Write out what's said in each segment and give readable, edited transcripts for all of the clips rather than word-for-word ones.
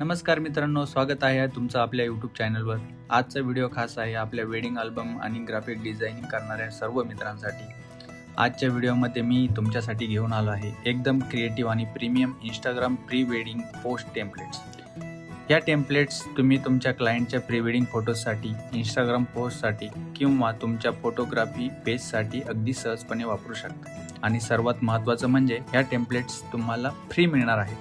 नमस्कार मित्रांनो, स्वागत आहे तुमचं आपल्या यूट्यूब चॅनलवर. आजचा व्हिडिओ खास आहे आपल्या वेडिंग अल्बम आणि ग्राफिक डिझायनिंग करणाऱ्या सर्व मित्रांसाठी. आजच्या व्हिडिओमध्ये मी तुमच्यासाठी घेऊन आलो आहे एकदम क्रिएटिव्ह आणि premium Instagram pre wedding post templates. या टेम्पलेट्स तुम्ही तुमच्या क्लायंटच्या प्री वेडिंग फोटोजसाठी, इंस्टाग्राम पोस्टसाठी किंवा तुमच्या फोटोग्राफी पेजसाठी अगदी सहजपणे वापरू शकता. आणि सर्वात महत्त्वाचं म्हणजे या टेम्पलेट्स तुम्हाला फ्री मिळणार आहेत.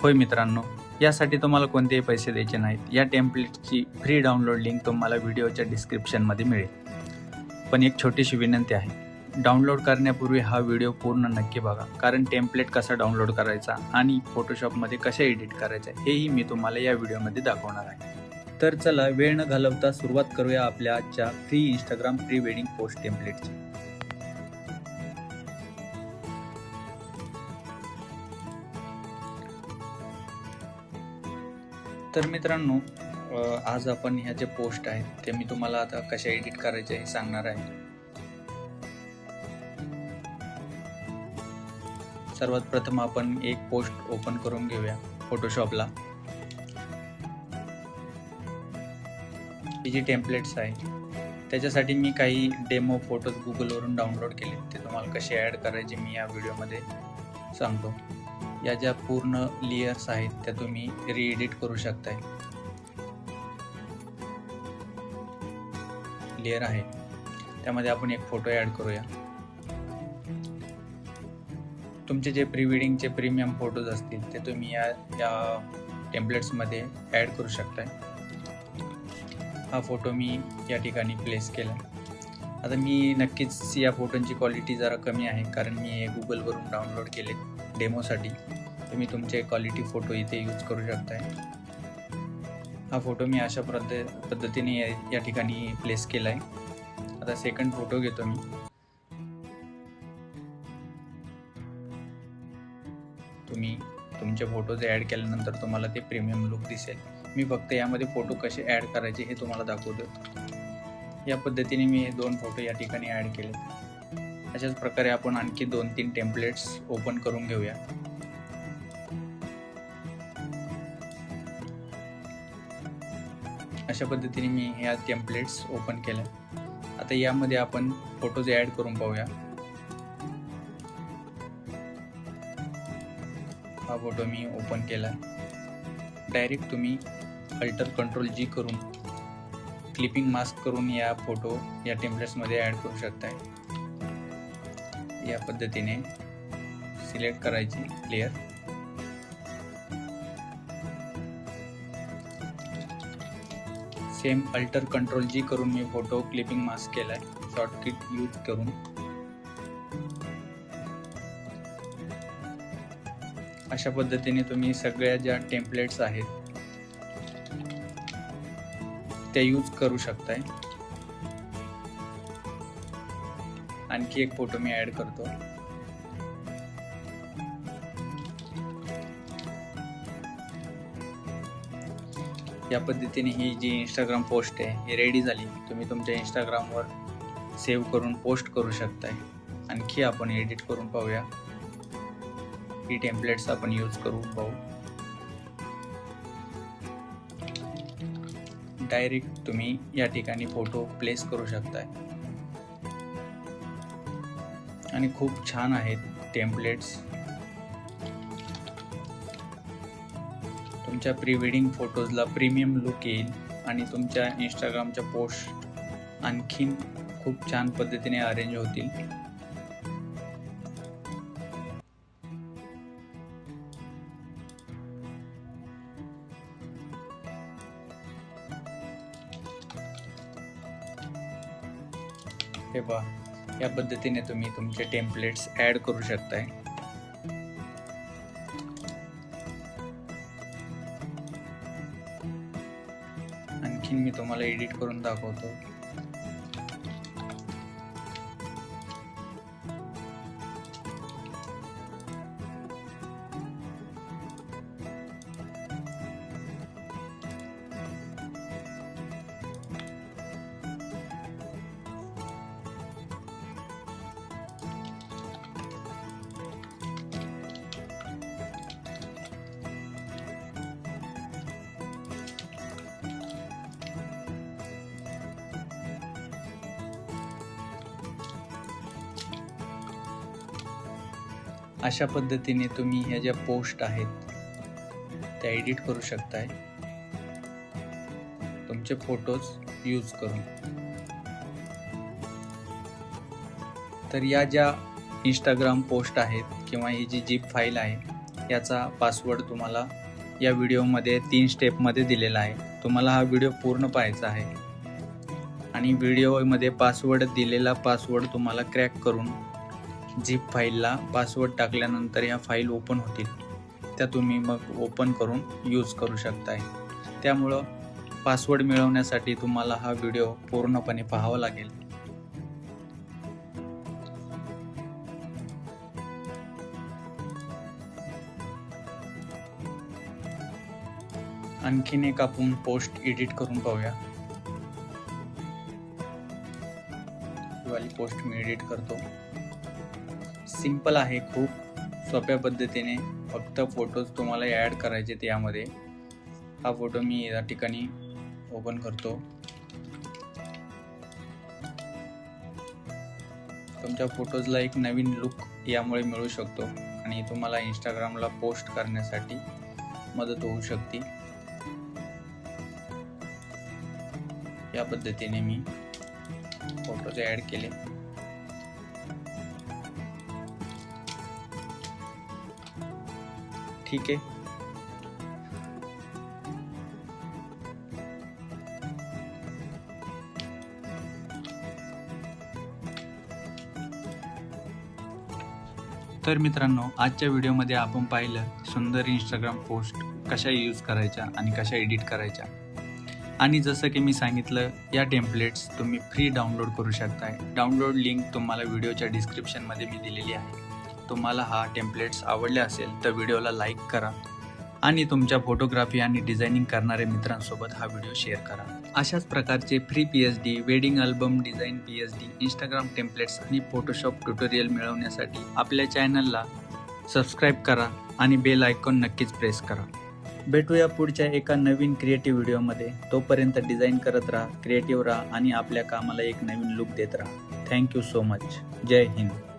होय मित्रांनो, यासाठी तुम्हाला कोणतेही पैसे द्यायचे नाहीत. या टेम्पलेटची फ्री डाउनलोड लिंक तुम्हाला व्हिडिओच्या डिस्क्रिप्शनमध्ये मिळेल. पण एक छोटीशी विनंती आहे, डाउनलोड करण्यापूर्वी हा व्हिडिओ पूर्ण नक्की बघा, कारण टेम्पलेट कसा डाउनलोड करायचा आणि फोटोशॉपमध्ये कसे एडिट करायचे हेही मी तुम्हाला या व्हिडिओमध्ये दाखवणार आहे. तर चला वेळ न घालवता सुरुवात करूया आपल्या आजच्या free Instagram pre wedding post टेम्पलेटची. तर मित्रांनो, आज आपण ह्या जे पोस्ट आहेत ते मी तुम्हाला आता कशा एडिट करायचे हे सांगणार आहे. सर्वात प्रथम आपण एक पोस्ट ओपन करून घेऊया फोटोशॉपला. ही जी टेम्पलेट्स आहे त्याच्यासाठी मी काही डेमो फोटोज गुगलवरून डाउनलोड केले. ते तुम्हाला कसे ॲड करायचे मी या व्हिडिओमध्ये सांगतो. या ज्या पूर्ण लेयर्स आहेत त्या तुम्ही रीएडिट करू शकताय. लेयर आहे त्यामध्ये आपण एक फोटो ॲड करूया. तुमचे जे प्री वेडिंगचे प्रीमियम फोटोज असतील ते तुम्ही या टेम्पलेट्समध्ये ॲड करू शकताय. हा फोटो मी या ठिकाणी प्लेस केला. आता मी नक्कीच या फोटोंची क्वालिटी जरा कमी आहे, कारण मी हे गुगलवरून डाउनलोड केले डेमोसाठी. तुम्ही तुमचे क्वालिटी फोटो इथे यूज करू शकताय. हा फोटो मी अशा पद्धतीने या ठिकाणी प्लेस केला आहे. आता सेकंड फोटो घेतो मी. तुम्ही तुमचे फोटोज ॲड केल्यानंतर तुम्हाला ते प्रीमियम लुक दिसेल. मी फक्त यामध्ये फोटो कसे ॲड करायचे हे तुम्हाला दाखवतो. या पद्धतीने मी हे 2 फोटो या ठिकाणी ॲड केले. अशाच प्रकारे आपण आणखी 2-3 टेम्पलेट्स ओपन करून घेऊया. अशा पद्धतीने मी ह्या टेम्पलेट्स ओपन केल्या. आता यामध्ये आपण फोटोज ॲड करून पाहूया. हा फोटो मी ओपन केला. डायरेक्ट तुम्ही अल्टर कंट्रोल जी करून क्लिपिंग मास्क करून या फोटो या टेम्पलेट्समध्ये ॲड करू शकताय. या पद्धतीने सिलेक्ट करायची लेयर. सेम अल्टर कंट्रोल जी करून मी फोटो क्लिपिंग मास्क केलाय शॉर्टकट यूज करून. अशा पद्धतीने तुम्ही सगळ्या ज्या टेम्पलेट्स आहेत त्या यूज करू शकताय. आणखी एक फोटो मी ॲड करतो. या पद्धतीने ही जी इंस्टाग्राम पोस्ट आहे ही रेडी झाली. तुम्ही तुमच्या इंस्टाग्रामवर सेव्ह करून पोस्ट करू शकताय. आणखी आपण एडिट करून पाहूया. ही टेम्पलेट्स आपण यूज करून पाहू. डायरेक्ट तुम्ही या ठिकाणी फोटो प्लेस करू शकताय आणि खूप छान आहेत टेम्पलेट्स. तुमच्या प्री वेडिंग फोटोजला प्रीमियम लुक येईल आणि तुमच्या इंस्टाग्रामच्या पोस्ट आणखीन खूप छान पद्धतीने अरेंज होतील. हे पहा, या पद्धतीने तुम्ही तुमचे टेम्पलेट्स ॲड करू शकताय. आणखीन मी तुम्हाला एडिट करून दाखवतो. अशा पद्धतीने तुम्ही ह्या ज्या पोस्ट आहेत त्या एडिट करू शकताय तुमचे फोटोज यूज करून. तर या ज्या इंस्टाग्राम पोस्ट आहेत किंवा ही जी झिप फाईल आहे याचा पासवर्ड तुम्हाला या व्हिडिओमध्ये 3 स्टेपमध्ये दिलेला आहे. तुम्हाला हा व्हिडिओ पूर्ण पाहायचा आहे आणि व्हिडिओमध्ये दिलेला पासवर्ड तुम्हाला क्रॅक करून झिप फाईलला पासवर्ड टाकल्यानंतर ह्या फाईल ओपन होतील. त्या तुम्ही मग ओपन करून यूज करू शकताय. त्यामुळं पासवर्ड मिळवण्यासाठी तुम्हाला हा व्हिडिओ पूर्णपणे पाहावा लागेल. आणखीन एक आपण पोस्ट एडिट करून पाहूया. वाली पोस्ट मी एडिट करतो. सिंपल आहे, खूप सोप्या पद्धतीने. फक्त फोटोज तुम्हाला ॲड करायचे यामध्ये. हा फोटो मी या ठिकाणी ओपन करतो. तुमच्या फोटोजला एक नवीन लुक यामुळे मिळू शकतो आणि तुम्हाला इंस्टाग्रामला पोस्ट करण्यासाठी मदत होऊ शकते. या पद्धतीने मी फोटोज ॲड केले. ठीक आहे. तर मित्रांनो, आजच्या व्हिडिओमध्ये आपण पाहिलं सुंदर इंस्टाग्राम पोस्ट कशा यूज करायच्या आणि कशा एडिट करायच्या. आणि जसं की मी सांगितलं, या टेम्पलेट्स तुम्ही फ्री डाउनलोड करू शकताय. डाउनलोड लिंक तुम्हाला व्हिडिओच्या डिस्क्रिप्शनमध्ये मी दिलेली आहे. तुम्हाला हा टेम्पलेट्स आवडले असेल तर व्हिडिओला लाईक करा आणि तुमच्या फोटोग्राफी आणि डिझायनिंग करणाऱ्या मित्रांसोबत हा व्हिडिओ शेअर करा. अशाच प्रकारचे free PhD, wedding album design PhD, Instagram templates आणि फोटोशॉप ट्युटोरियल मिळवण्यासाठी आपल्या चॅनलला सबस्क्राईब करा आणि बेल आयकॉन नक्कीच प्रेस करा. भेटूया पुढच्या एका नवीन क्रिएटिव्ह व्हिडिओमध्ये. तोपर्यंत डिझाईन करत राहा, क्रिएटिव्ह राहा आणि आपल्या कामाला एक नवीन लुक देत राहा. Thank you so much. जय हिंद.